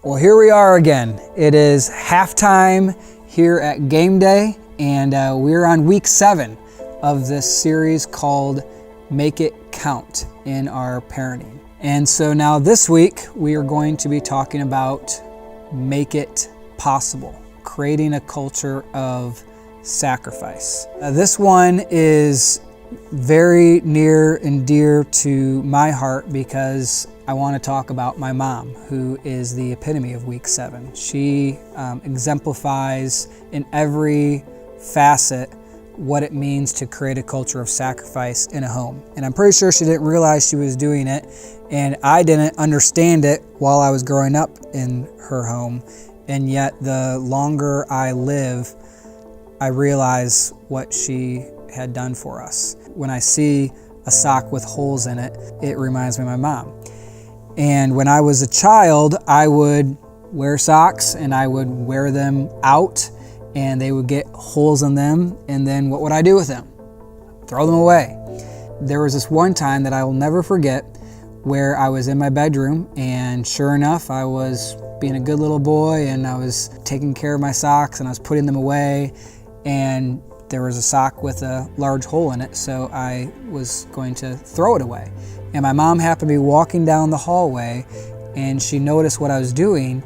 Well, here we are again. It is halftime here at Game Day, and we're on week 7 of this series called Make It Count in our parenting. And so now this week, we are going to be talking about Make It Possible, creating a culture of sacrifice. This one is very near and dear to my heart because I want to talk about my mom, who is the epitome of week 7. She exemplifies in every facet what it means to create a culture of sacrifice in a home. And I'm pretty sure she didn't realize she was doing it, and I didn't understand it while I was growing up in her home. And yet the longer I live, I realize what she had done for us. When I see a sock with holes in it, it reminds me of my mom. And when I was a child, I would wear socks and I would wear them out and they would get holes in them. And then what would I do with them? Throw them away. There was this one time that I will never forget where I was in my bedroom, and sure enough, I was being a good little boy and I was taking care of my socks and I was putting them away, and there was a sock with a large hole in it, so I was going to throw it away. And my mom happened to be walking down the hallway, and she noticed what I was doing,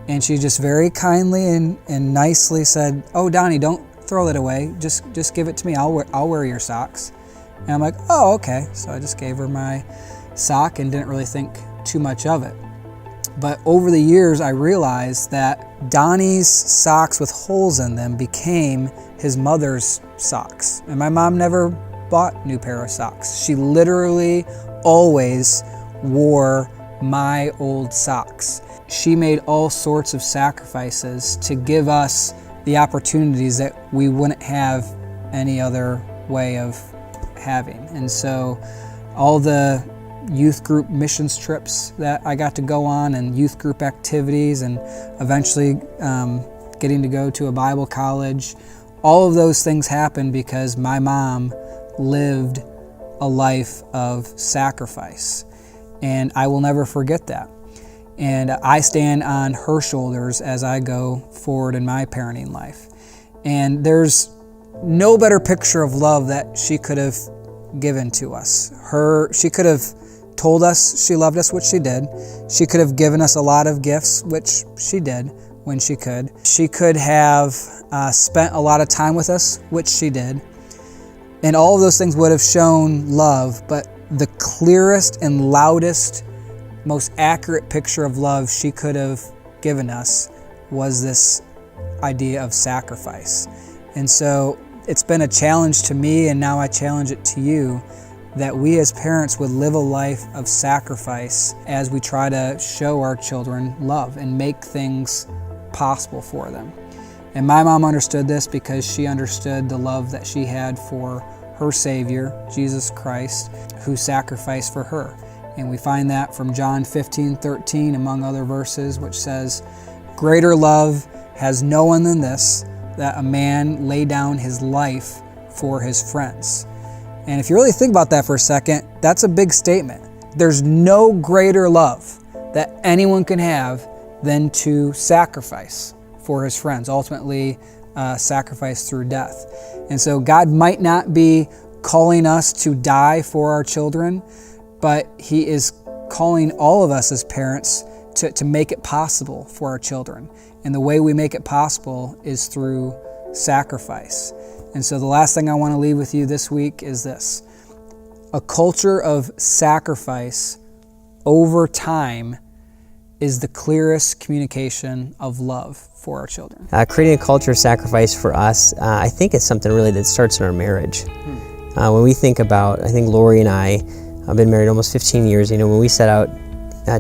and she just very kindly and nicely said, "Oh, Donnie, don't throw that away. Just give it to me. I'll wear your socks." And I'm like, "Oh, okay." So I just gave her my sock and didn't really think too much of it. But over the years, I realized that Donnie's socks with holes in them became his mother's socks. And my mom never bought a new pair of socks. She literally always wore my old socks. She made all sorts of sacrifices to give us the opportunities that we wouldn't have any other way of having. And so all the youth group missions trips that I got to go on, and youth group activities, and eventually getting to go to a Bible college, all of those things happened because my mom lived a life of sacrifice. And I will never forget that. And I stand on her shoulders as I go forward in my parenting life. And there's no better picture of love that she could have given to us. She could have told us she loved us, which she did. She could have given us a lot of gifts, which she did when she could. She could have spent a lot of time with us, which she did. And all of those things would have shown love, but the clearest and loudest, most accurate picture of love she could have given us was this idea of sacrifice. And so it's been a challenge to me, and now I challenge it to you, that we as parents would live a life of sacrifice as we try to show our children love and make things possible for them. And my mom understood this because she understood the love that she had for her Savior, Jesus Christ, who sacrificed for her. And we find that from John 15:13, among other verses, which says, "Greater love has no one than this, that a man lay down his life for his friends." And if you really think about that for a second, that's a big statement. There's no greater love that anyone can have than to sacrifice for his friends, ultimately sacrifice through death. And so God might not be calling us to die for our children, but He is calling all of us as parents to make it possible for our children. And the way we make it possible is through sacrifice. And so the last thing I want to leave with you this week is this: a culture of sacrifice over time is the clearest communication of love for our children. Creating a culture of sacrifice for us, I think it's something really that starts in our marriage. When we think about, I think Lori and I have been married almost 15 years. When we set out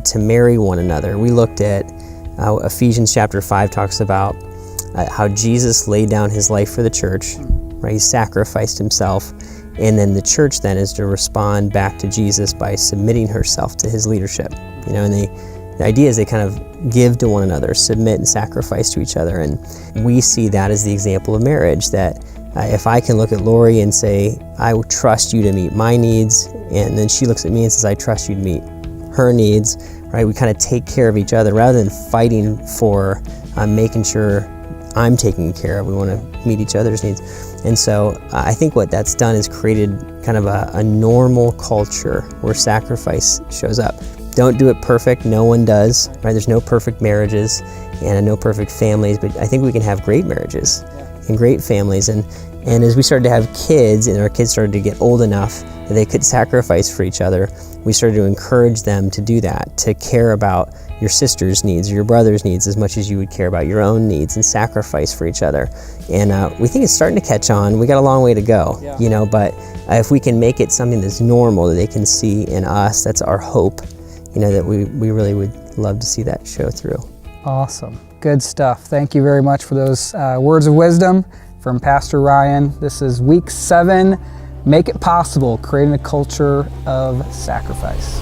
to marry one another, we looked at Ephesians chapter 5 talks about how Jesus laid down His life for the church, right? He sacrificed Himself, and then the church then is to respond back to Jesus by submitting herself to His leadership. And the idea is they kind of give to one another, submit and sacrifice to each other. And we see that as the example of marriage, that if I can look at Lori and say, I trust you to meet my needs, and then she looks at me and says, I trust you to meet her needs, right? We kind of take care of each other rather than fighting for making sure I'm taken care of. We want to meet each other's needs. And so I think what that's done is created kind of a normal culture where sacrifice shows up. Don't do it perfect, no one does, right? There's no perfect marriages and no perfect families, but I think we can have great marriages and great families. And as we started to have kids and our kids started to get old enough that they could sacrifice for each other, we started to encourage them to do that, to care about your sister's needs or your brother's needs as much as you would care about your own needs and sacrifice for each other. And we think it's starting to catch on. We got a long way to go, you know, but if we can make it something that's normal that they can see in us, that's our hope, you know, that we really would love to see that show through. Awesome. Good stuff. Thank you very much for those words of wisdom from Pastor Ryan. This is week 7, Make It Possible, Creating a Culture of Sacrifice.